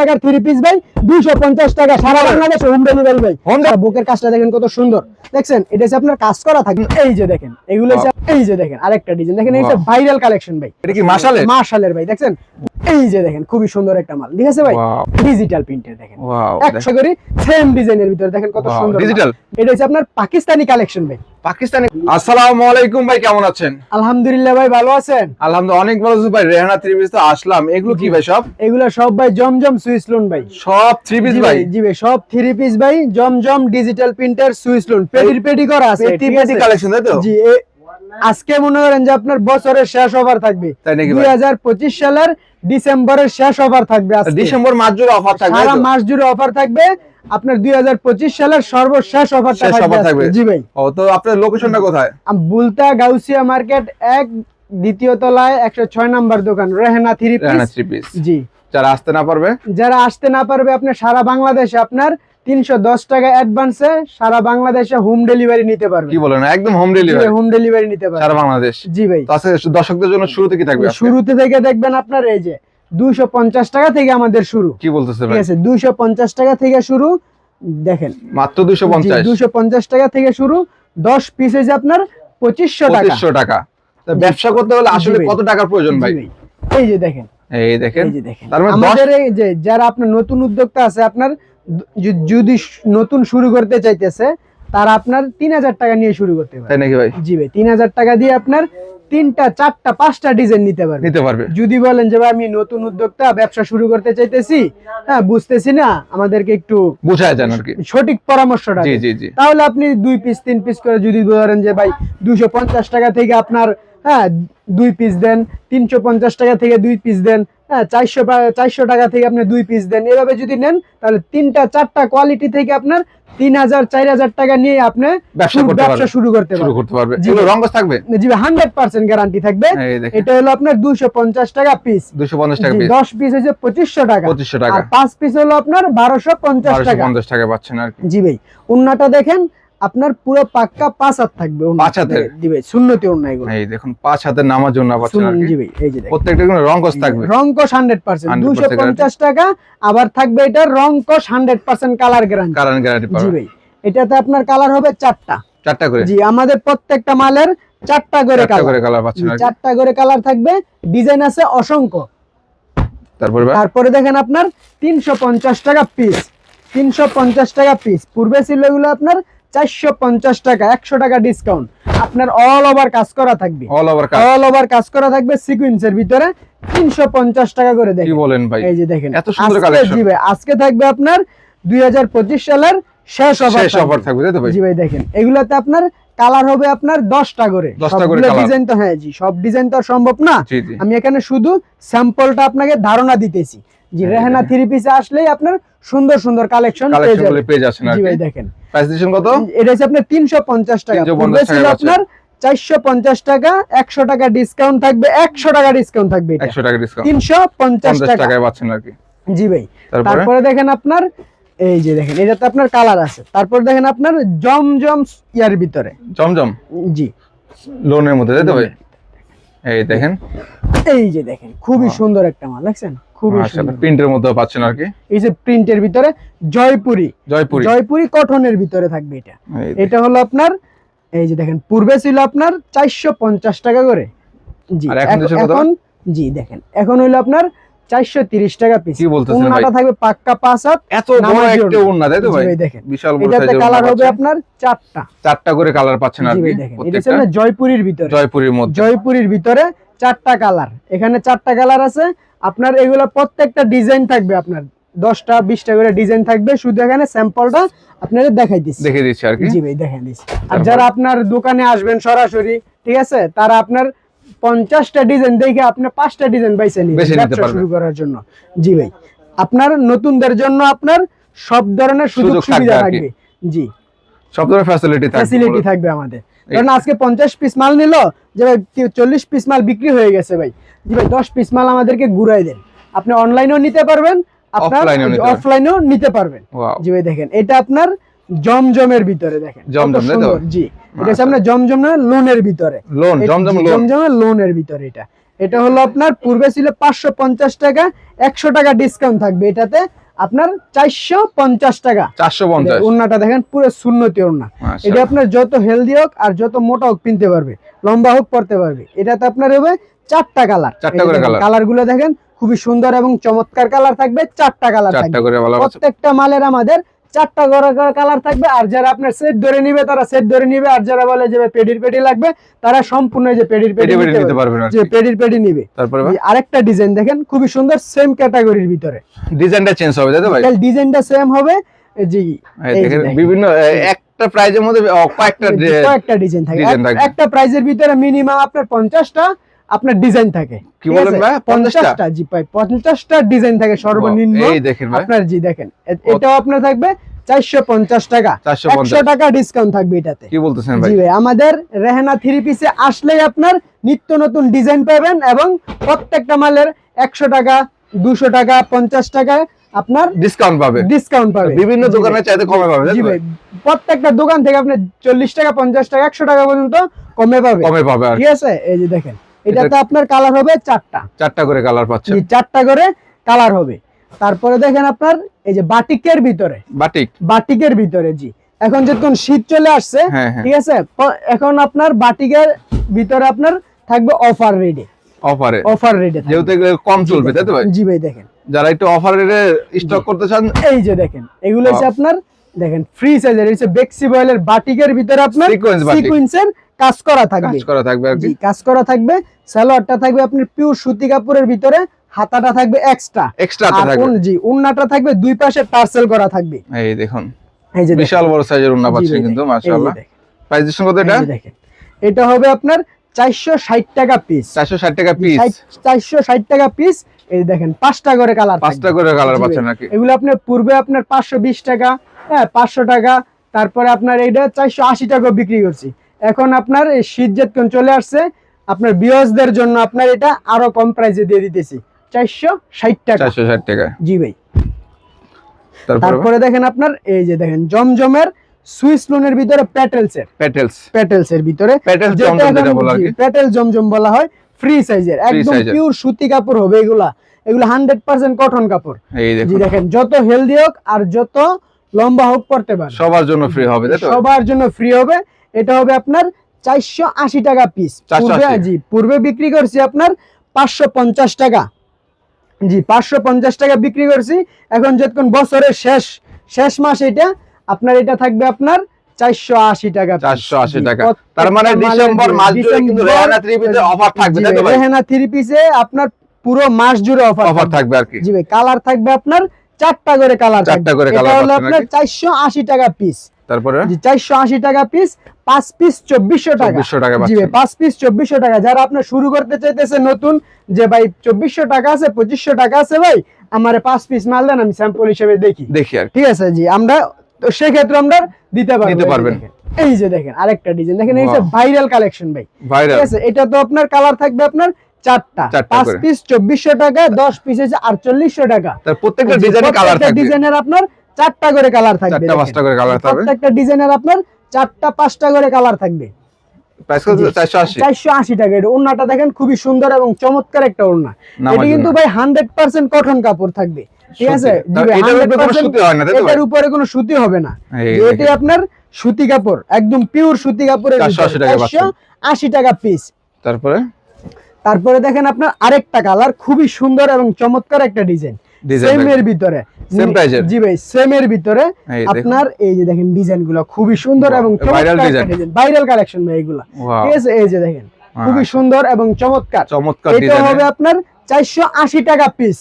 টাকার 3 পিস ভাই 250 টাকা সারা বাংলাদেশে হোম ডেলিভারি ভাই। বুকের কাজটা দেখেন কত সুন্দর, দেখছেন? এটা হচ্ছে আপনার কাজ করা থাকবে। এই যে দেখেন, এগুলো হচ্ছে এই যে দেখেন আরেকটা ডিজাইন দেখেন, এটা ভাইরাল কালেকশন ভাই। এটা কি মাশালের ভাই, দেখছেন? এই যে দেখেন খুবই সুন্দর একটা মাল, ঠিক আছে ভাই? ডিজিটাল প্রিন্টের দেখেন, একশো করে সেম ডিজাইনের ভিতরে দেখেন কত সুন্দর ডিজিটাল। এটা হচ্ছে আপনার পাকিস্তানি কালেকশন ভাই। পাকিস্তানি। আসসালামু আলাইকুম ভাই, কেমন আছেন? আলহামদুলিল্লাহ ভাই, ভালো আছেন? আলহামদুলিল্লাহ অনেক ভালো আছি ভাই। রেহানা থ্রি পিস তো আসলাম, এগুলো কি ভাই? সব এগুলো সব ভাই জমজম সুইস লোন ভাই। সব থ্রি পিস ভাই? জি ভাই, সব 3 পিস ভাই, Zamzam digital printer Swiss lawn, পেডি করা আছে, পেটি কালেকশন তাই তো? জি। আজকে মনে করেন যে আপনার বছরের শেষ অফার থাকবে, 2025 সালের ডিসেম্বরের শেষ অফার থাকবে। আজকে ডিসেম্বর মাস জুড়ে অফার থাকবে, সারা মাস জুড়ে অফার থাকবে। আপনার 2025 সালের সর্বশেষ অফারটা থাকবে। জি ভাই। ও তো আপনার লোকেশনটা কোথায়? বুলতা গাউসিয়া মার্কেট 1 দ্বিতীয় তলায় 106 নাম্বার দোকান, রেহানা থ্রি পিস। জি। যারা আসতে না পারবে আপনি সারা বাংলাদেশে আপনার 310 টাকা অ্যাডভান্সে সারা বাংলাদেশে হোম ডেলিভারি নিতে পারবে। কি বলেন, একদম হোম ডেলিভারি নিতে পারবে সারা বাংলাদেশ। জি ভাই। তো আজকে দর্শকদের জন্য শুরুতে কি থাকবে? শুরুতে থেকে দেখবেন আপনার এই যে 250 টাকা থেকে আমাদের শুরু। কি বলতেছে ভাই? ঠিক আছে, 250 টাকা থেকে শুরু, দেখেন মাত্র 250 টাকা থেকে শুরু। 10 পিস হচ্ছে আপনার 2500 টাকা। তো ব্যবসা করতে হলে আসলে কত টাকার প্রয়োজন ভাই? এই যে দেখেন, তার মানে আমাদের এই যে যারা আপনার নতুন উদ্যোক্তা আছে, আপনার যদি নতুন শুরু করতে চাইতেছে, তারা আপনার 3000 টাকা নিয়ে শুরু করতে পারে। তাই নাকি ভাই? জি ভাই, 3000 টাকা দিয়ে আপনার 3টা 4টা 5টা ডিজাইন নিতে পারবে। যদি বলেন যে ভাই আমি নতুন উদ্যোক্তা, ব্যবসা শুরু করতে চাইতেছি, হ্যাঁ বুঝতেছি না, আমাদেরকে একটু বুঝায় জান আর কি, সঠিক পরামর্শটা। জি। তাহলে আপনি 2 পিস 3 পিস করে যদি ধরেন যে ভাই 250 টাকা থেকে আপনার 2 পিস দেন, 350 টাকা থেকে 2 পিস দেন, 400 টাকা থেকে আপনি 2 পিস দেন, এভাবে যদি নেন তাহলে 3টা 4টা কোয়ালিটি থেকে আপনার 3000 4000 টাকা নিয়ে আপনি ব্যবসা শুরু করতে পারবেন। এগুলো রংকস থাকবে? জি 100% গ্যারান্টি থাকবে। এটা হলো আপনার 250 টাকা পিস। 250 টাকা পিস। 10 পিস হচ্ছে 2500 টাকা। আর 5 পিস হলো আপনার 1250 টাকা পাচ্ছেন আর কি। জি ভাই। উন্নাটা দেখেন আপনার পুরো পাক্কা 5 হাত থাকবে। 5 হাতের? জি ভাই, সুন্নতি উন্না এগুলো। এই দেখুন 5 হাতের নামাজ উন্না পাচ্ছেন আর কি। জি ভাই, এই যে দেখেন প্রত্যেকটা কোনো রংকস থাকবে? রংকস 100%। 250 টাকা। আবার থাকবে এটা রংকস 100% কালার গ্যারান্টি। পাবেন। জি ভাই, এটাতে আপনার কালার হবে 4টা করে। জি, আমাদের প্রত্যেকটা মালের 4টা করে কালার পাচ্ছেন আর কি। 4টা করে কালার থাকবে, ডিজাইন আছে অসংখ্য। তারপরে দেখেন আপনার 350 টাকা পিস। 350 টাকা পিস। পূর্বে ছিল এগুলো আপনার 450 টাকা, 100 টাকা ডিসকাউন্ট। আপনার অল ওভার কাজ করা থাকবে, অল ওভার কাজ করা থাকবে সিকোয়েন্সের ভিতরে। 350 টাকা করে দেখেন। কি বলেন ভাই? এই যে দেখেন এত সুন্দর কালেকশন। জি ভাই, আজকে থাকবে আপনার 2025 সালের শেষ অফার থাকবে তাই তো ভাই? জি ভাই, দেখেন এগুলাতে আপনার কালার হবে আপনার 10টা করে। সবগুলো ডিজাইন তো জি সব ডিজাইন তো সম্ভব না। আমি এখানে শুধু স্যাম্পলটা আপনাকে ধারণা দিতেছি। জি, রেহানা থ্রি পিসে আসলেই আপনার সুন্দর সুন্দর কালেকশন পেয়ে যাচ্ছেন আর কি। জি ভাই, দেখেন প্রাইস দিচ্ছেন কত? এটা হচ্ছে আপনার 350 টাকা। পূর্বে ছিল আপনার 450 টাকা, 100 টাকা ডিসকাউন্ট থাকবে, 100 টাকা ডিসকাউন্ট থাকবে, 100 টাকা ডিসকাউন্ট, 350 টাকায় পাচ্ছেন আর কি। জি ভাই। তারপরে দেখেন আপনার এই যে দেখেন, এটাতে আপনার কালার আছে। তারপর দেখেন আপনার জমজম ইয়ার ভিতরে, জমজম জি লোনের মধ্যে তাই তো ভাই? এই দেখেন, এই যে দেখেন খুবই সুন্দর একটা মাল, দেখছেন? খুবই সুন্দর প্রিন্টের মধ্যে পাচ্ছেন আর কি। এই যে প্রিন্টের ভিতরে জয়পুরি কটনের ভিতরে থাকবে এটা। এটা হলো আপনার এই যে দেখেন, পূর্বে ছিল আপনার 450 টাকা করে। জি, এখন জি দেখেন এখন হলো আপনার 430 টাকা পিস। কি বলতেছেন ভাই? উন্নাটা থাকবে পাক্কা 5 হাত। এত বড় একটা উন্না তাই তো ভাই? দেখেন বিশাল বড় সাইজের। এটাতে কালার হবে আপনার 4টা করে কালার পাচ্ছেন আর কি। এটা হচ্ছে জয়পুরির ভিতরে, জয়পুরির ভিতরে 4টা কালার। এখানে 4টা কালার আছে আপনার। এগুলো প্রত্যেকটা ডিজাইন থাকবে আপনার 10টা 20টা করে ডিজাইন থাকবে। শুধু এখানে স্যাম্পলটা আপনাদের দেখাই দিচ্ছি আর কি। জি ভাই, দেখাই দিচ্ছি। আর যারা আপনার দোকানে আসবেন সরাসরি, ঠিক আছে, তারা আপনার 50টা ডিজাইন দেখে আপনি 5টা ডিজাইন বেছে নিতে পারবেন শুরু করার জন্য। জি ভাই, আপনার নতুনদের জন্য আপনার সব ধরনের সুযোগ সুবিধা থাকবে। জি, সব ধরনের ফ্যাসিলিটি থাকবে আমাদের। কারণ আজকে 50 পিস মাল নিল, যে ভাই 40 পিস মাল বিক্রি হয়ে গেছে ভাই, জি ভাই 10 পিস মাল আমাদেরকে ঘুরাই দেন। আপনি অনলাইনেও নিতে পারবেন, আপনার অফলাইনেও নিতে পারবেন। জি ভাই, দেখেন এটা আপনার জমজমের ভিতরে, দেখেন জি, এটা হচ্ছে আপনার জমজম লোনের ভিতরে। জমজমের লোনের ভিতরে এটা। এটা হলো আপনার পূর্বে ছিল 550 টাকা, 100 টাকা ডিসকাউন্ট থাকবে এটাতে আপনার 450 টাকা। 450। ওড়নাটা দেখেন পুরো সুন্নতি ওড়না। এটা আপনার যত হেলদি হোক আর যত মোটা হোক পিনতে পারবে, লম্বা হোক পড়তে পারবে। এটাতে আপনার হবে 4টা কালার, 4টা করে কালার। কালার গুলো দেখেন খুবই সুন্দর এবং চমৎকার কালার থাকবে, 4টা কালার থাকবে প্রত্যেকটা মালের আমাদের 4টা করে কালার থাকবে। আর যারা আপনার সেট ধরে নিবে তারা সেট ধরে নিবে, আর যারা বলে যে পেডির পেডি লাগবে তারা সম্পূর্ণ যে পেডির পেডি নিতে পারবে, যে পেডির পেডি নিবে। তারপরে আরেকটা ডিজাইন দেখেন খুবই সুন্দর, সেম ক্যাটাগরির ভিতরে, ডিজাইনটা চেঞ্জ হবে তাই তো ভাই? ডিজাইনটা সেম হবে জি। দেখেন বিভিন্ন একটা প্রাইজের মধ্যে কয়েকটা ডিজাইন থাকে, একটা প্রাইজের ভিতরে মিনিমাম আপনার 50টা আপনার ডিজাইন থাকে। কি বলেন ভাই? 50টা? জি ভাই 50টা ডিজাইন থাকে সর্বনিম্ন। এই দেখেন ভাই, আপনার জি দেখেন এটাও আপনার থাকবে 450 টাকা, 100 টাকা ডিসকাউন্ট থাকবে এটাতে। কি বলতেছেন ভাই? জি ভাই আমাদের রেহানা থ্রি পিসে আসলেই আপনার নিত্য নতুন ডিজাইন পাবেন এবং প্রত্যেকটা মালের 100 টাকা, 200 টাকা, 50 টাকা আপনার ডিসকাউন্ট পাবে। বিভিন্ন দোকানের চাইতে কমে পাবে। জি ভাই প্রত্যেকটা দোকান থেকে আপনি 40 টাকা, 50 টাকা, 100 টাকা পর্যন্ত কমে পাবে। ঠিক আছে, এই যে দেখেন এটাতে আপনার কালার হবে 4টা করে কালার পাচ্ছেন। জি 4টা করে কালার হবে। তারপরে দেখেন আপনার এই যে বাটিকের ভিতরে জি এখন যখন শীত চলে আসছে, ঠিক আছে, এখন আপনার বাটিকের ভিতরে আপনার থাকবে অফার রেটে, যেহেতু এগুলো কম চলবে তাই তো ভাই? জি ভাই দেখেন যারা একটু অফার রেটে স্টক করতে চান, এই যে দেখেন এগুলো হচ্ছে আপনার দেখেন ফ্রি সাইজের, হচ্ছে বেক্সি বয়েলের বাটিকের ভিতরে আপনার সিকোয়েন্সের কাজ করা থাকবে আর কি, কাজ করা থাকবে। সালোয়ারটা থাকবে আপনার পিওর সুতি কাপড়ের ভিতরে, হাতাটা থাকবে এক্সট্রা থাকবে জি, ওন্নাটা থাকবে দুই পাশে টার্সেল করা থাকবে। এই দেখুন এই যে বিশাল বড় সাইজের ওন্না পাচ্ছেন কিন্তু মাশাআল্লাহ। প্রাইস দিচ্ছেন কত এটা? এটা হবে আপনার 460 টাকা পিস। 460 টাকা পিস, 460 টাকা পিস। এই দেখেন 5টা করে কালার, 5টা করে কালার পাচ্ছেন নাকি? এগুলো আপনার পূর্বে আপনার 520 টাকা, হ্যাঁ 500 টাকা, তারপরে আপনার এইটা 480 টাকা বিক্রি করছি। এখন আপনার এই শীত যখন চলে আসছে আপনার ভিউয়ার্সদের জন্য আপনার এটা আরো কম প্রাইসে দিয়ে দিতেছি 460 টাকা। 460 টাকা জি ভাই। তারপরে দেখেন আপনার এই যে দেখেন জমজমের সুইস লোনের ভিতরে প্যাটেলসের ভিতরে প্যাটেল জমজম বলা হয়, ফ্রি সাইজের একদম পিওর সুতি কাপড় হবে এগুলা 100% কটন কাপড়। জি দেখেন যত হেলদি হোক আর যত লম্বা হোক পড়তে পারে, সবার জন্য ফ্রি হবে তাই তো? সবার জন্য ফ্রি হবে। এটা হবে আপনার 480 টাকা পিস। পূর্বে বিক্রি করছি আপনার 550 টাকা, জি 550 টাকা বিক্রি করছি। এখন যখন বছরের শেষ মাস এটা আপনার এটা থাকবে আপনার 480 টাকা। 480 টাকা, তার মানে ডিসেম্বর মাস জুড়ে কিন্তু রেহানা থ্রি পিসে অফার থাকবে তাই তো ভাই? রেহানা থ্রি পিসে আপনার পুরো মাস জুড়ে অফার থাকবে আর কি। জি ভাই কালার থাকবে আপনার 4টা করে কালার, 4টা করে কালার হলো আপনার 480 টাকা পিস। তারপরে জি 480 টাকা পিস, 5 পিস 2400 টাকা। জি ভাই 5 পিস 2400 টাকা। যারা আপনি শুরু করতে চাইতেছে নতুন, যে ভাই 2400 টাকা আছে, 2500 টাকা আছে, ভাই আমারে 5 পিস মাল দেন, আমি স্যাম্পল হিসেবে দেখি আর ঠিক আছে জি, আমরা তো সেই ক্ষেত্রে আমরা দিতে পারবেন। এই যে দেখেন আরেকটা ডিজাইন দেখেন, এই যে ভাইরাল কালেকশন ভাই, ঠিক আছে। এটা তো আপনার কালার থাকবে আপনার 4টা, 5 পিস 2400 টাকা, 10 পিস হচ্ছে 4800 টাকা। তার প্রত্যেকটা ডিজাইনের কালার থাকবে, ডিজাইনের আপনার 4টা করে কালার থাকবে, 5টা করে কালার থাকবে। প্রত্যেকটা ডিজাইনের আপনার 4টা 5টা করে কালার থাকবে। প্রাইস কত? 480 টাকা। এটা ওন্নাটা দেখেন খুবই সুন্দর এবং চমৎকার একটা ওন্না। এটা কিন্তু ভাই 100% কটন কাপড় থাকবে, ঠিক আছে। এটার উপরে কোনো সুতি হবে না, এটা আপনার সুতি কাপড়, একদম পিওর সুতি কাপড়ের 480 টাকা পিস। তারপরে দেখেন আপনার আরেকটা কালার খুবই সুন্দর এবং চমৎকার একটা ডিজাইন, সেমের ভিতরে, জি ভাই সেমের ভিতরে আপনার এই যে দেখেন ডিজাইনগুলো খুবই সুন্দর এবং চমৎকার ডিজাইন, ভাইরাল কালেকশন ভাই এগুলা, ঠিক আছে। এই যে দেখেন খুবই সুন্দর এবং চমৎকার। এটা হবে আপনার 480 টাকা পিস,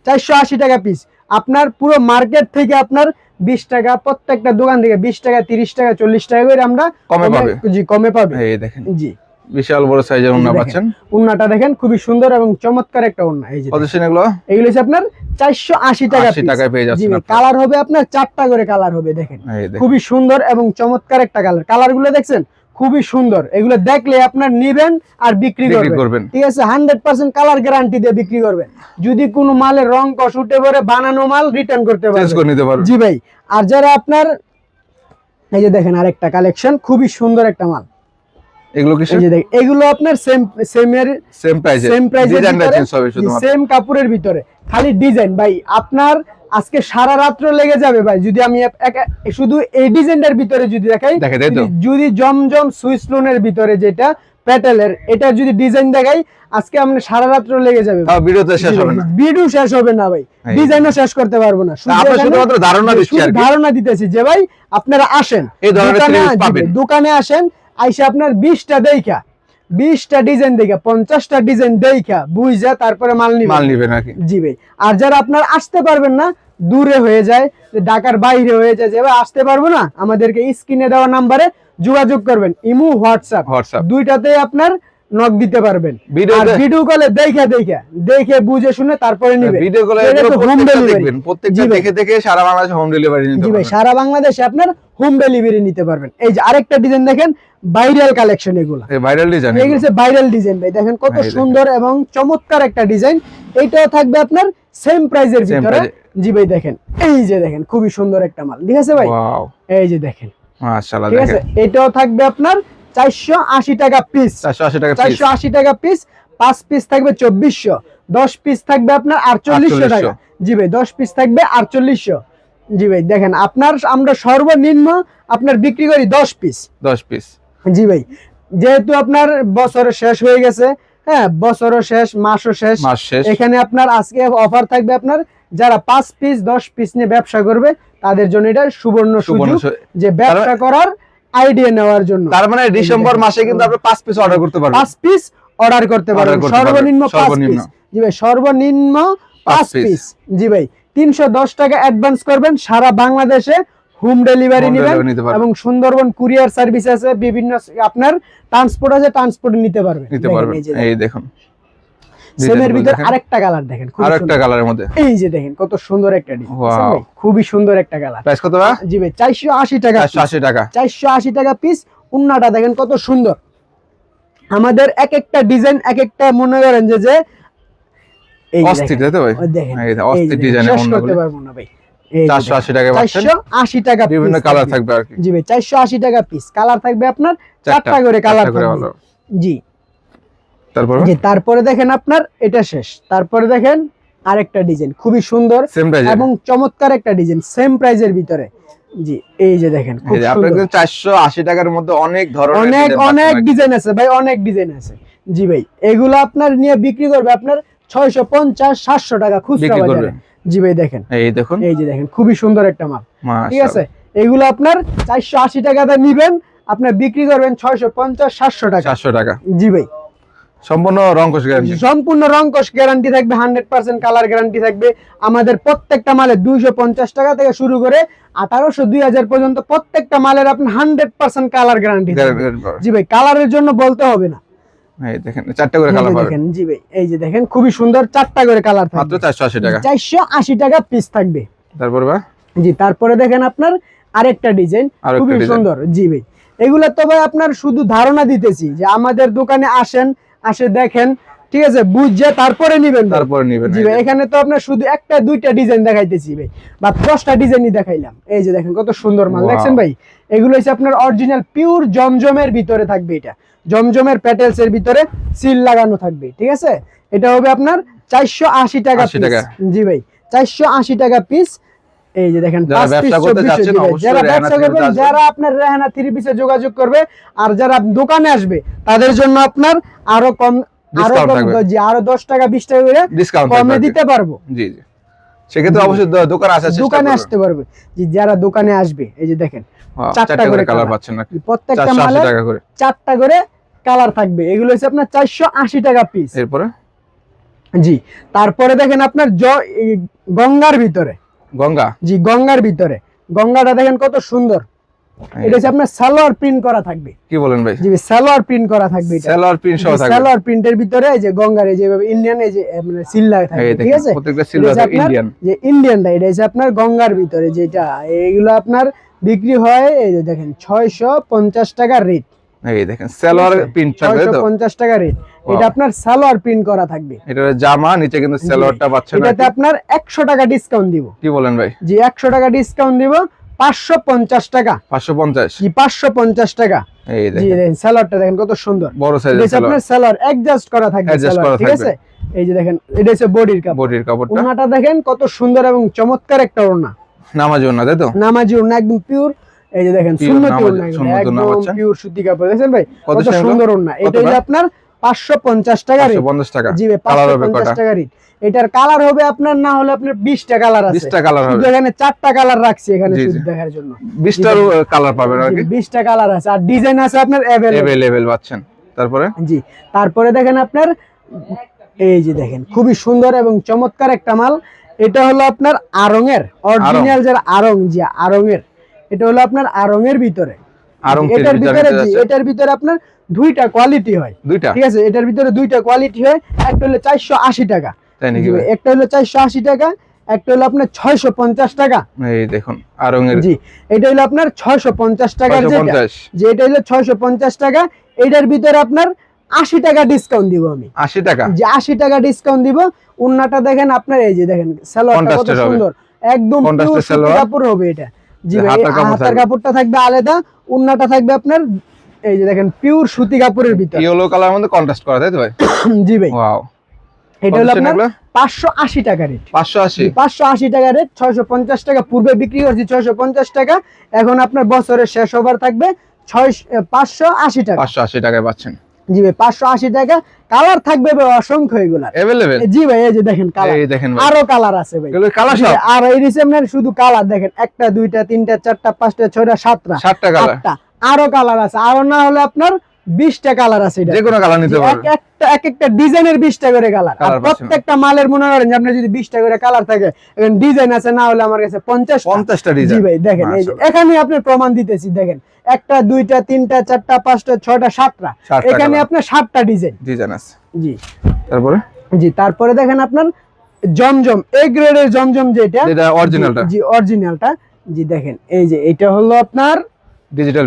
480 টাকা পিস। আপনার পুরো মার্কেট থেকে আপনার 20 টাকা, প্রত্যেকটা দোকান থেকে 20 টাকা, 30 টাকা, 40 টাকা করে আমরা কমে পাবে। এই দেখেন জি বিশাল বড় সাইজের ওন্না পাচ্ছেন। ওন্নাটা দেখেন খুবই সুন্দর এবং চমৎকার একটা ওন্না। এই যে এগুলো হচ্ছে আপনার 480 টাকায় পেয়ে যাচ্ছেন। কালার হবে আপনার 4টা করে কালার হবে, দেখেন খুবই সুন্দর এবং চমৎকার একটা কালার। কালারগুলো দেখছেন খুবই সুন্দর, এগুলো দেখলে আপনার নেবেন আর বিক্রি করবেন, ঠিক আছে। 100% কালার গ্যারান্টি দিয়ে বিক্রি করবেন। যদি কোনো মালের রং কষ উঠে পড়ে, বানানো মাল রিটার্ন করতে পারবেন, জি ভাই। আর যারা আপনার এই যে দেখেন আরেকটা কালেকশন খুবই সুন্দর একটা মাল, এগুলো কি এই যে দেখেন এগুলো আপনার সেম প্রাইসের ডিজাইনটা চেঞ্জ হবে শুধুমাত্র সেম কাপড়ের ভিতরে, খালি ডিজাইন ভাই আপনার আজকে সারা রাত্র লেগে যাবে ভাই যদি আমি শুধু এই ডিজাইনটার ভিতরে যদি দেখাই। যদি জমজম সুইস লোনের ভিতরে যেটা প্যাটেলের এটা যদি ডিজাইন দেখাই আজকে আমরা সারা রাত্র লেগে যাবে, ভিডিওতে শেষ হবে না, ভিডিও শেষ হবে না ভাই, ডিজাইনও শেষ করতে পারবো না। শুধুমাত্র ধারণা দিচ্ছি আর কি, ধারণা দিতেছি যে ভাই আপনারা আসেন এই ধরনের দোকানে আসেন, আইসা আপনার 20টা দেখা 20টা ডিজাইন দেখা 50টা ডিজাইন দেখা বুঝা তারপরে মাল নিবেন নাকি। জি ভাই, আর যারা আপনার আসতে পারবেন না, দূরে হয়ে যায়, ঢাকার বাইরে হয়ে যায়, যে ভাই আসতে পারবো না, আমাদেরকে স্ক্রিনে দেওয়া নাম্বারে যোগাযোগ করবেন, ইমো হোয়াটসঅ্যাপ দুইটাতে আপনার নক দিতে পারবেন। আর ভিডিও কলে দেখে বুঝে শুনে তারপরে নিবেন। ভিডিও কলে হোম ডেলিভারি দেখবেন, প্রত্যেকটা দেখে দেখে সারা বাংলাদেশে হোম ডেলিভারি নিতে পারবেন। জি ভাই, সারা বাংলাদেশে আপনার হোম ডেলিভারি নিতে পারবেন। এই যে আরেকটা ডিজাইন দেখেন, ভাইরাল কালেকশন, এগুলো ভাইরাল ডিজাইন, এগুলো ভাইরাল ডিজাইন ভাই, দেখেন কত সুন্দর এবং চমৎকার একটা ডিজাইন। এইটাও থাকবে আপনার সেম প্রাইজের ভিতরে। জি ভাই দেখেন, এই যে দেখেন খুবই সুন্দর একটা মাল, ঠিক আছে ভাই, এই যে দেখেন মাশাআল্লাহ, ঠিক আছে। এটাও থাকবে আপনার 480 টাকা পিস, 480 টাকা পিস, 5 পিস থাকবে 2400, 10 পিস থাকবে আপনার 4800 টাকা। জি ভাই, 10 পিস থাকবে 4800। জি ভাই দেখেন, আপনার আমরা সর্বনিম্ন আপনার বিক্রি করি 10 পিস। জি ভাই, যেহেতু আপনার বছরের শেষ হয়ে গেছে, হ্যাঁ বছরও শেষ, মাসও শেষ, এখানে আপনার আজকে অফার থাকবে, আপনার যারা 5 পিস 10 পিস নিয়ে ব্যবসা করবে তাদের জন্য এটা সুবর্ণ সুযোগ, যে ব্যবসা করার আইডিয়া নেওয়ার জন্য। তার মানে ডিসেম্বর মাসে কিন্তু আপনি 5 পিস অর্ডার করতে পারবেন, 5 পিস অর্ডার করতে পারবেন, সর্বনিম্ন 5 পিস। জি ভাই, সর্বনিম্ন 5 পিস। জি ভাই, 310 টাকা অ্যাডভান্স করবেন, সারা বাংলাদেশে হোম ডেলিভারি নেবেন, এবং সুন্দরবন কুরিয়ার সার্ভিস আছে, বিভিন্ন আপনার ট্রান্সপোর্ট আছে, ট্রান্সপোর্টে নিতে পারবেন। এই দেখুন সেমের ভিতর আরেকটা কালার দেখেন, আরেকটা কালারের মধ্যে, এই যে দেখেন কত সুন্দর একটা ডিজাইন, খুবই সুন্দর একটা কালার। প্রাইস কত ভাই? জি ভাই 480 টাকা, 480 টাকা পিস। উন্নাটা দেখেন কত সুন্দর, আমাদের এক একটা ডিজাইন এক একটা মনে করেন যে এই অস্থির, তাই তো ভাই, দেখেন এই অস্থির ডিজাইনের উন্না করতে পারবো না ভাই। 480 টাকা পাচ্ছেন, 480 টাকা, বিভিন্ন কালার থাকবে আর কি। জি ভাই, 480 টাকা পিস, কালার থাকবে আপনার 4টা করে কালার থাকবে। জি, তারপরে দেখেন আপনার এটা শেষ, তারপরে দেখেন আরেকটা ডিজাইন খুবই সুন্দর এবং চমৎকার একটা ডিজাইন, সেম প্রাইজের ভিতরে। জি, এই যে দেখেন খুব সুন্দর, 480 টাকার মধ্যে অনেক ধরনের অনেক ডিজাইন আছে ভাই, অনেক ডিজাইন আছে। জি ভাই, এগুলো আপনার নিয়ে বিক্রি করবে আপনার 650-700 টাকা খুচরা বাজারে। জি ভাই দেখেন, এই যে দেখেন খুবই সুন্দর একটা মাল, ঠিক আছে। এগুলো আপনার 480 টাকাতে নিবেন, আপনার বিক্রি করবেন 650-700 টাকা। 700 টাকা। জি ভাই, সম্পূর্ণ রংকশ গ্যারান্টি, সম্পূর্ণ রংকশ গ্যারান্টি থাকবে, 100% কালার গ্যারান্টি থাকবে। আমাদের প্রত্যেকটা মালে 250 টাকা থেকে শুরু করে 1800-2000 পর্যন্ত প্রত্যেকটা মালের আপনি 100% কালার গ্যারান্টি থাকবে। জি ভাই, কালারের জন্য বলতে হবে না, এই দেখেন 4টা করে কালার পাবেন। জি ভাই, এই যে দেখেন খুবই সুন্দর 4টা করে কালার থাকবে, মাত্র 480 টাকা, 480 টাকা পিস থাকবে। তারপর ভাই, জি, তারপরে দেখেন আপনার আরেকটা ডিজাইন খুবই সুন্দর। জি ভাই, এগুলো তো ভাই আপনার শুধু ধারণা দিতেছি, যে আমাদের দোকানে আসে দেখেন, ঠিক আছে, বুঝে তারপরে নিবেন। জি ভাই, এখানে তো আপনার শুধু একটা দুইটা ডিজাইন দেখাইতেছি ভাই, বা 10টা ডিজাইনই দেখাইলাম। এই যে দেখেন কত সুন্দর মাল, দেখছেন ভাই, এগুলো হচ্ছে আপনার অরিজিনাল পিওর জমজমের ভিতরে থাকবে, এটা জমজমের প্যাটেলস এর ভিতরে সিল লাগানো থাকবে, ঠিক আছে। এটা হবে আপনার 480 টাকা পিস। জি ভাই, 480 টাকা পিস। এই যে দেখেন, যারা ব্যবসা করবেন, যারা আপনার রেহানা 3 পিসে যোগাযোগ করবে, আর যারা দোকানে আসবে তাদের জন্য আপনার আরো কম, আরো 10 টাকা 20 টাকা করে কমে দিতে পারবো। জি জি, সেক্ষেত্রে অবশ্যই দোকানে আসতে পারবে। জি, যারা দোকানে আসবে, এই যে দেখেন 4টা করে কালার পাচ্ছেন নাকি, প্রত্যেকটা মালে 4টা করে কালার থাকবে। এগুলো হচ্ছে আপনার 480 টাকা পিস। এরপরে জি, তারপরে দেখেন আপনার গঙ্গার ভিতরে, জি গঙ্গার ভিতরে, গঙ্গাটা দেখেন কত সুন্দর। এটা হচ্ছে আপনার সালোয়ার প্রিন্ট করা থাকবে। কি বলেন ভাই? জি, সালোয়ার প্রিন্ট করা থাকবে, এটা সালোয়ার প্রিন্ট সহ থাকবে, সালোয়ার প্রিন্টের ভিতরে এই যে গঙ্গার এই যে ইন্ডিয়ান এই যে মানে সিল থাকবে, ঠিক আছে, প্রত্যেকটা সিল আছে ইন্ডিয়ান, যে ইন্ডিয়ানটা এটা হচ্ছে আপনার গঙ্গার ভিতরে, যেটা এগুলো আপনার বিক্রি হয়, এই যে দেখেন 650 টাকা রেট। এই দেখেন সালোয়ার প্রিন্ট থাকবে, 650 টাকা রেট। এটা আপনার সালোয়ার প্রিন্ট করা থাকবে, এটা জামা, নিচে কিন্তু সালোয়ারটা পাচ্ছেন। এটাতে আপনার 100 টাকা ডিসকাউন্ট দিব। কি বলেন ভাই? জি, 100 টাকা ডিসকাউন্ট দিব, 550 টাকা। 550 জি 550 টাকা। এই জি দেখেন দেখেন সালোয়ারটা দেখেন কত সুন্দর, বড় সাইজের এটা আপনার সালোয়ার অ্যাডজাস্ট করা থাকবে সালোয়ার, ঠিক আছে। এই যে দেখেন এটা হচ্ছে বডির কাপড়টা, ওন্নাটা দেখেন কত সুন্দর এবং চমৎকার একটা ওন্না, নামাজি ওন্না, তাই তো? নামাজি ওন্না একদম পিওর। এই যে দেখেন সুন্নতি ওন্না, একদম পিওর সুতি কাপড়, দেখেন ভাই কত সুন্দর ওন্না। এটা হলো আপনার 550 টাকা রেট। 550 টাকা। জি ভাই 550 টাকা রেট। এটার কালার হবে আপনার না হলে আপনার 20টা কালার আছে, 20টা কালার হবে, এখানে 4টা কালার রাখছি এখানে শুধু দেখার জন্য। 20টা কালার পাবেন আর কি, 20টা কালার আছে আর ডিজাইন আছে আপনার अवेलेबल পাচ্ছেন। তারপরে জি তারপরে দেখেন আপনার এই যে দেখেন খুবই সুন্দর এবং চমৎকার একটা মাল। এটা হলো আপনার আড়ং এর অরিজিনাল, যারা আড়ং, জি আড়ং এর, এটা হলো আপনার আড়ং এর ভিতরে। এটার ভিতরে আপনার দুইটা কোয়ালিটি হয়, ঠিক আছে। এটার ভিতরে দুইটা কোয়ালিটি হয়, একটা হলো 480 টাকা, একটা হলো 480 টাকা, একটা হলো আপনার 650 টাকা। এই দেখুন আড়ং এর, জি এটা হলো আপনার 650 টাকার, যে এটা হলো 650 টাকা। এটার ভিতরে আপনার 80 টাকা ডিসকাউন্ট দিব আমি, 80 টাকা, যে 80 টাকা ডিসকাউন্ট দিব। উন্নাটা দেখেন আপনার, এই যে দেখেন সালোয়ারটা কত সুন্দর, একদম পিওর সুতি কাপড় হবে এটা। জি ভাই হাতার কাপড়টা থাকবে আলাদা, উন্নাটা থাকবে আপনার এই যে দেখেন পিওর সুতি কাপড়ের ভিতরে ইয়েলো কালারের মধ্যে কন্ট্রাস্ট করা, তাই তো ভাই? জি ভাই ওয়াও। এটা হলো আপনার 580 টাকা রেট, 580 টাকা রেট। 650 টাকা পূর্বে বিক্রি করছি 650 টাকা, এখন আপনার বছরের শেষ ওভার থাকবে 580 টাকা, 580 টাকায় পাচ্ছেন। জি ভাই 580 টাকা। কালার থাকবে ভাই অসংখ্য এগুলা अवेलेबल। জি ভাই এই যে দেখেন কালার, এই দেখেন আরো কালার আছে ভাই, এগুলো কালার সব। আর এই রিসেমনের শুধু কালার দেখেন, একটা দুইটা তিনটা চারটা পাঁচটা ছয়টা সাতটা কালার, আরো কালার আছে। আরো না হলে আপনার 20টা কালার আছে, এটা যে কোনো কালার নিতে পারবেন, এক একটা ডিজাইনের 20টা করে কালার। আর প্রত্যেকটা মালের মনে করেন যে আপনি যদি 20টা করে কালার থাকে, এখন ডিজাইন আছে না হলে আমার কাছে 50টা ডিজাইন। জি ভাই দেখেন এই যে এখানে আপনি প্রমাণ দিতেছি, দেখেন একটা দুইটা তিনটা চারটা পাঁচটা ছয়টা সাতটা, এখানে আপনার 7টা ডিজাইন আছে। জি তারপরে, জি তারপরে দেখেন আপনার জমজম এ গ্রেডের জমজম, যেটা অরিজিনালটা, জি অরিজিনালটা। জি দেখেন এই যে এটা হলো আপনার ডিজিটাল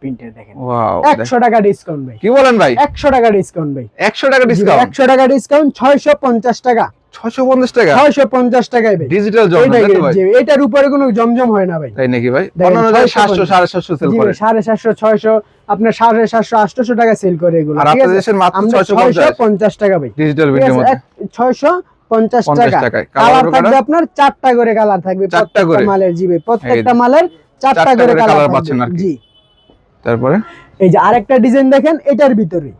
প্রিন্টের দেখেন। ওয়াও 100 টাকা ডিসকাউন্ট ভাই। কি বলেন ভাই? 100 টাকা ডিসকাউন্ট ভাই, 100 টাকা ডিসকাউন্ট, 100 টাকা ডিসকাউন্ট, 650 টাকা, 650 টাকা, 650 টাকায় ভাই ডিজিটাল জমজম, তাই তো ভাই? এটার উপরে কোনো জমজম হয় না ভাই, তাই নাকি ভাই? অন্যান্য 700 750 সেল করে, 750 600 আপনার 750 800 টাকা সেল করে এগুলো, ঠিক আছে। দেশের মাত্র 650 টাকা ভাই ডিজিটাল প্রিন্টের মধ্যে, 650 টাকা। কালার থাকবে আপনার 4টা করে কালার থাকবে প্রত্যেকটা মালের, জি ভাই প্রত্যেকটা মালের 4টা করে কালার পাচ্ছেন আর কি। তারপরে এই যে আরেকটা ডিজাইন দেখেন, এটার ভিতরে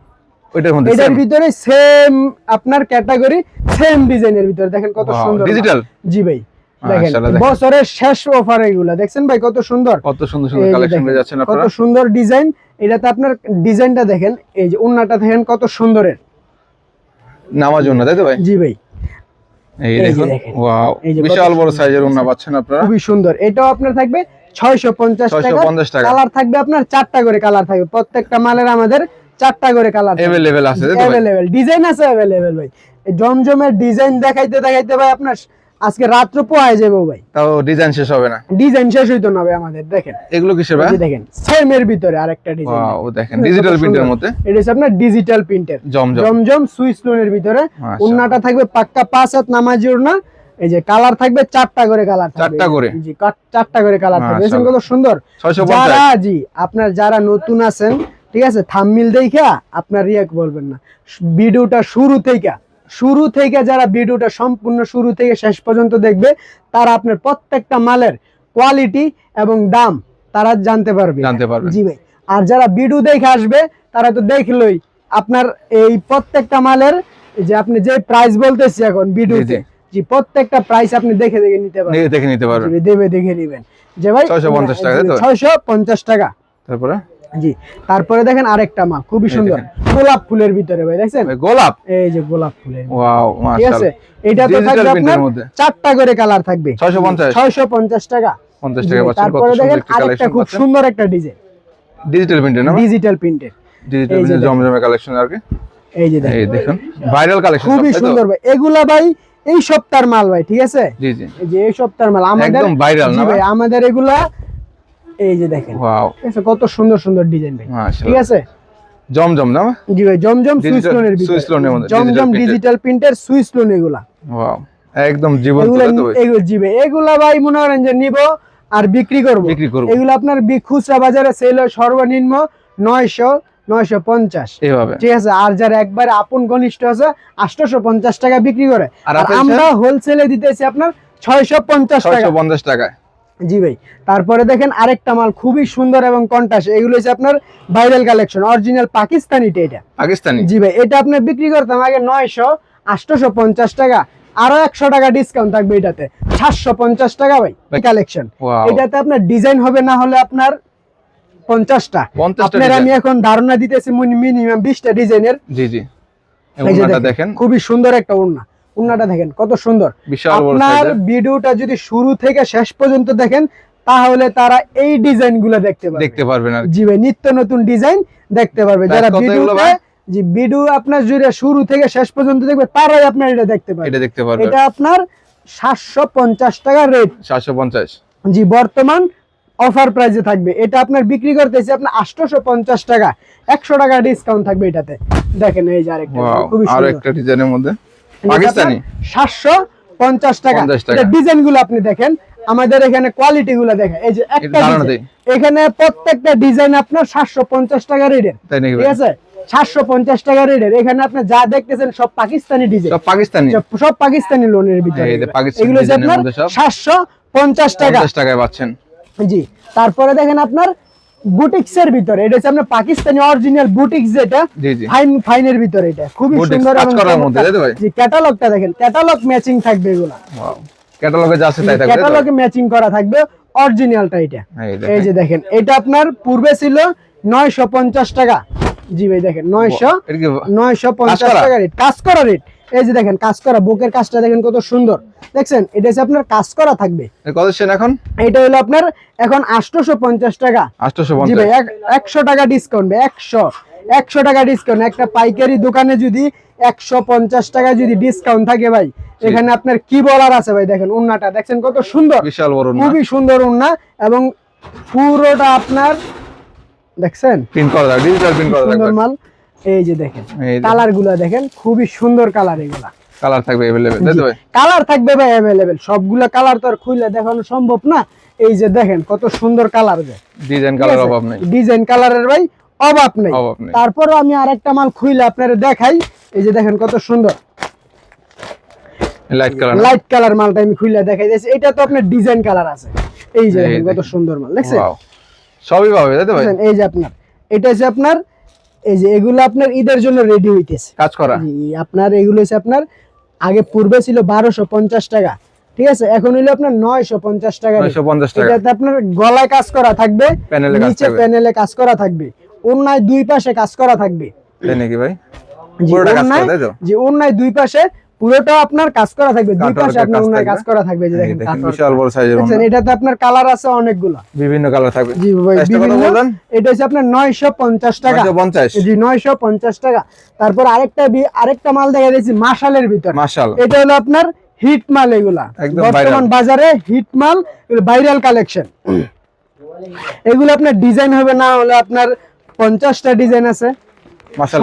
এটার ভিতরে সেম আপনার ক্যাটাগরি, সেম ডিজাইনের ভিতরে দেখেন কত সুন্দর ডিজিটাল। জি ভাই দেখেন বছরের শেষ অফার এগুলা, দেখছেন ভাই কত সুন্দর কালেকশন পেয়ে যাচ্ছেন আপনারা, কত সুন্দর ডিজাইন। এটাতে আপনার ডিজাইনটা দেখেন, এই যে ওন্নাটা দেখেন কত সুন্দরের, নামাজ ওন্না, তাই তো ভাই? জি ভাই এই দেখুন ওয়াও, বিশাল বড় সাইজের ওন্না পাচ্ছেন আপনারা, খুবই সুন্দর। এটাও আপনার থাকবে 650 টাকা। কালার থাকবে আপনার 4টা করে কালার থাকবে, প্রত্যেকটা মালের আমাদের 4টা করে কালার अवेलेबल আছে, अवेलेबल ডিজাইন আছে अवेलेबल ভাই। এই জমজমের ডিজাইন দেখাইতে দেখাইতে ভাই আপনার আজকে রাত্র পোহায় যাবে ভাই, তাও ডিজাইন শেষ হবে না, ডিজাইন শেষ হইতো না ভাই আমাদের। দেখেন এগুলো কিসের ভাই? দেখেন সেম এর ভিতরে আরেকটা ডিজাইন, ওয়াও দেখেন ডিজিটাল প্রিন্টের মধ্যে, এটা হচ্ছে আপনার ডিজিটাল প্রিন্টের জমজম সুইস লোনের ভিতরে। ওন্নাটা থাকবে পাক্কা 5 হাত নামাজি ওন্না। এই যে কালার থাকবে 4টা করে কালার থাকবে, 4টা করে, জি 4টা করে কালার থাকবে। দেখেন কত সুন্দর। যারা জি আপনার যারা নতুন আছেন, ঠিক আছে, থাম্বনেল দেখা আপনার রিয়াক্ট বলবেন না, ভিডিওটা শুরু থেকে যারা ভিডিওটা সম্পূর্ণ শুরু থেকে শেষ পর্যন্ত দেখবে, তারা আপনার প্রত্যেকটা মালের কোয়ালিটি এবং দাম তারা জানতে পারবে। জি ভাই আর যারা ভিডিও দেখে আসবে তারা তো দেখলই আপনার এই প্রত্যেকটা মালের যে আপনি যে প্রাইস বলতেছি এখন ভিডিওতে, জি প্রত্যেকটা প্রাইস আপনি দেখে নিতে পারবেন, দেখে নেবেন যে ভাই 650 টাকা, তাই তো? 650 টাকা। তারপরে জি তারপরে দেখেন আরেকটা মাল খুবই সুন্দর, গোলাপ ফুলের ভিতরে ভাই, দেখছেন গোলাপ, এই যে গোলাপ ফুলের, ওয়াও মাশাআল্লাহ, ঠিক আছে। এটা তো থাকবে আপনার 4টা করে কালার থাকবে, 650 টাকা, 50 টাকা পাচ্ছেন। তারপরে দেখেন আরেকটা খুব সুন্দর একটা ডিজাইন, ডিজিটাল প্রিন্টের না, ডিজিটাল প্রিন্টের জমজমের কালেকশন আর কি। এই যে দেখুন ভাইরাল কালেকশন, খুবই সুন্দর ভাই। এগুলা ভাই এই সপ্তাহের মাল ভাই, ঠিক আছে। জি জি এই যে এই সপ্তাহের মাল আমাদের একদম ভাইরাল না ভাই, আমাদের এগুলা এই যে দেখেন, ওয়াও কত সুন্দর সুন্দর ডিজাইন ভাই, ঠিক আছে। জমজম না, জি ভাই জমজম সুইস লোনের ভিতরে, সুইস লোনের মধ্যে জমজম ডিজিটাল প্রিন্টের সুইস লোন এগুলা, ওয়াও একদম জীবন্ত তো ভাই। এগুলো জি ভাই এগুলা ভাই মনে করেন যে নিব আর বিক্রি করব। এগুলো আপনার খুচরা বাজারে সেল হয় সর্বনিম্ন 900-950 এইভাবে, ঠিক আছে। আর যারা একবার আপন ঘনিষ্ঠ আছে 850 টাকা বিক্রি করে, আর আমরা হোলসেলে দিতেছি আপনার 650 টাকায়। জি ভাই। তারপরে দেখেন আরেকটা মাল খুবই সুন্দর এবং কন্টাস, এগুলো হচ্ছে আপনার ভাইরাল কালেকশন, অরিজিনাল পাকিস্তানি। এটা পাকিস্তানি, জি ভাই। এটা আপনি বিক্রি করতাম আগে 900-850 টাকা, আরো 100 টাকা ডিসকাউন্ট থাকবে এটাতে, 750 টাকা ভাই কালেকশন। এটাতে আপনার ডিজাইন হবে না হলে আপনার 50টা। আপনার আমি এখন ধারণা দিতেছি মিনিমাম 20টা ডিজাইনের। জি জি, দেখেন খুবই সুন্দর একটা ওড়না, ওড়নাটা দেখেন কত সুন্দর। আপনার ভিডিওটা যদি শুরু থেকে শেষ পর্যন্ত দেখেন তাহলে তারা এই ডিজাইন গুলো দেখতে পারবেন। জি ভাই, নিত্য নতুন ডিজাইন দেখতে পারবে যারা ভিডিওতে, জি ভিডিও আপনার জুড়ে শুরু থেকে শেষ পর্যন্ত দেখবে তারাই আপনার এটা দেখতে পারবে। এটা আপনার 750 টাকা রেট, 750। জি, বর্তমান অফার প্রাইসে থাকবে। এটা আপনার বিক্রি করতেছি আপনার 850 টাকা, 100 টাকা ডিসকাউন্ট থাকবে এটাতে। দেখেন এই যে আরেকটা খুবই সুন্দর, আরেকটা ডিজাইনের মধ্যে পাকিস্তানি, 750 টাকা। এটা ডিজাইন গুলো আপনি দেখেন, আমাদের এখানে কোয়ালিটি গুলো দেখেন। এই যে একটা এখানে প্রত্যেকটা ডিজাইন আপনার 750 টাকা রেটের, ঠিক আছে, 750 টাকা রেটের। এখানে আপনি যা দেখতেছেন সব পাকিস্তানি ডিজাইন, সব পাকিস্তানি লোনের ভিতরে। এগুলো হচ্ছে আপনার 750 টাকায় পাচ্ছেন। জি, তারপরে দেখেন আপনার বুটিক্স এর ভিতরে, এটা হচ্ছে আপনার পাকিস্তানি অরিজিনাল বুটিক্স, যেটা ফাইনের ভিতরে। এটা খুবই সুন্দর এবং জি, ক্যাটালগটা দেখেন, ক্যাটালগ ম্যাচিং থাকবে এগুলা। ওয়াও, ক্যাটালগে যা আছে তাই থাকবে, ক্যাটালগে ম্যাচিং করা থাকবে অরিজিনালটা। এটা এই যে দেখেন, এটা আপনার পূর্বে ছিল 950 টাকা। জি ভাই দেখেন 950 টাকা রেট, কাজ করা রেট। এই যে দেখেন কাজ করা, বুকের কাজটা দেখেন কত সুন্দর, দেখছেন? এটা হচ্ছে আপনার কাজ করা থাকবে। কত সেন এখন? এটা হলো আপনার এখন 850 টাকা। 850, জি ভাই, 100 টাকা ডিসকাউন্ট ভাই, 100 টাকা ডিসকাউন্ট। একটা পাইকারি দোকানে যদি 150 টাকা যদি ডিসকাউন্ট থাকে ভাই, এখানে আপনার কি বলার আছে ভাই। দেখেন ওন্নাটা দেখছেন কত সুন্দর, বিশাল বড় ওন্না, খুবই সুন্দর ওন্না, এবং পুরোটা আপনার দেখছেন প্রিন্ট করা, ডিজিটাল প্রিন্ট করা সুন্দর মাল। এই যে দেখেন কালার গুলা দেখেন, খুবই সুন্দর কালার। এগুলা কালার থাকবে अवेलेबल, তাই তো ভাই? কালার থাকবে ভাই अवेलेबल, সবগুলা কালার তো আর খুলে দেখানো সম্ভব না। এই যে দেখেন কত সুন্দর কালার, যে ডিজাইন কালার অভাব নাই, ডিজাইন কালারের ভাই অভাব নাই। তারপরও আমি আরেকটা মাল খুলে আপনাদের দেখাই। এই যে দেখেন কত সুন্দর লাইট কালার মালটা আমি খুলে দেখাই দিয়েছি। এটা তো আপনার ডিজাইন কালার আছে। এই যে দেখেন কত সুন্দর মাল, দেখছেন? সবই পাবে, তাই তো ভাই? এই যে আপনার এটা হচ্ছে আপনার, এই যে এগুলো আপনার ঈদের জন্য রেডি হইতেছে, কাজ করা। আপনার এগুলো হচ্ছে আপনার আগে পূর্বে ছিল 1250 টাকা, ঠিক আছে, এখন হইলো আপনার 950 টাকা। 950 টাকা। এটাতে আপনার গলায় কাজ করা থাকবে, নিচে প্যানেলে কাজ করা থাকবে, ওন্নায় দুই পাশে কাজ করা থাকবে। তাই নাকি ভাই? পুরোটা কাজ করা, তাই তো? জি, ওন্নায় দুই পাশে পুরোটা আপনার কাজ করা থাকবে, দুই পাশে আপনার ওন্নায় কাজ করা থাকবে। যে দেখেন বিশাল বড় সাইজের ওন্না, এটাতে আপনার কালার আছে অনেকগুলো, বিভিন্ন কালার থাকবে। জি ভাই, বিভিন্ন। এটা হচ্ছে আপনার 950 টাকা। 950, জি 950 টাকা। তারপর আরেকটা মাল দেখা যাচ্ছে মাশালের ভিতর। মাশাল, এটা হলো আপনার হিট মাল, এগুলা বর্তমান বাজারে হিট মাল, ভাইরাল কালেকশন। এগুলো আপনার ডিজাইন হবে না হলে আপনার 50টা ডিজাইন আছে,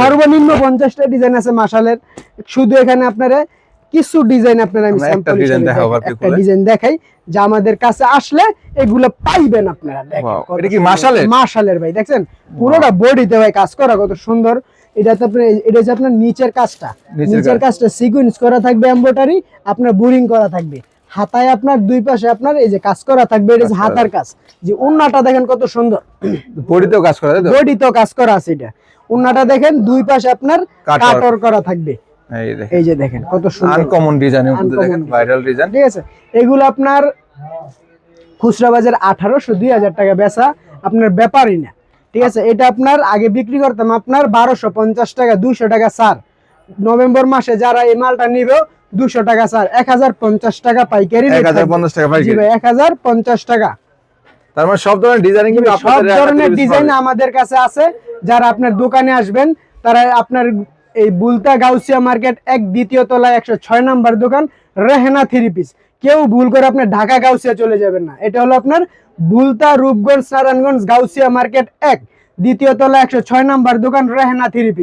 সর্বনিম্ন 50টা ডিজাইন আছে মাশালের। শুধু এখানে আপনারা কিছু ডিজাইন আপনারা আমি স্যাম্পল একটা ডিজাইন দেখাই, যা আমাদের কাছে আসলে এগুলো পাইবেন আপনারা। দেখেন এটা কি মাশালের ভাই, দেখছেন পুরোটা বডিতে ভাই কাজ করা কত সুন্দর। এটাতে আপনার, এটা হচ্ছে আপনার নিচের কাজটা সিকোয়েন্স করা থাকবে, এমব্রয়ডারি আপনার বোরিং করা থাকবে। হাতায় আপনার দুই পাশে আপনার এই যে কাজ করা থাকবে, এটা হচ্ছে হাতার কাজ। যে ওন্নাটা দেখেন কত সুন্দর, বডিতেও কাজ করা, বডিতেও কাজ করা আছে। এটা ওন্নাটা দেখেন দুই পাশে আপনার কাটর করা থাকবে। এই যে দেখেন কত সুন্দর আনকমন ডিজাইনের মধ্যে দেখেন ভাইরাল ডিজাইন, ঠিক আছে। এগুলো আপনার খুচরা বাজার 1800-2000 টাকা বেচা আপনার ব্যাপারই না, ঠিক আছে। এটা আপনার আগে বিক্রি করতাম আপনার 1250 টাকা, 200 টাকা ছাড়। নভেম্বর মাসে যারা এই মালটা নিবে 200 টাকা ছাড়, 1050 টাকা পাইকারি, 1050 টাকা পাইকারি, জি ভাই 1050 টাকা। তার মানে সব ধরনের ডিজাইন, সব ধরনের ডিজাইন আমাদের কাছে আছে। যারা আপনার দোকানে আসবেন তারা আপনার এই বুলতা গাউসিয়া মার্কেট 1 দ্বিতীয় তলায় 106 নাম্বার দোকান, রেহেনা 3 পিস। কেউ ভুল করে আপনার ঢাকা গাউসিয়া চলে যাবেন না। এটা হলো আপনার বুলতা, রূপগঞ্জ, নারায়ণগঞ্জ, গাউসিয়া মার্কেট 1 দ্বিতীয় তলায় 106 নাম্বার দোকান, রেহেনা 3 পিস।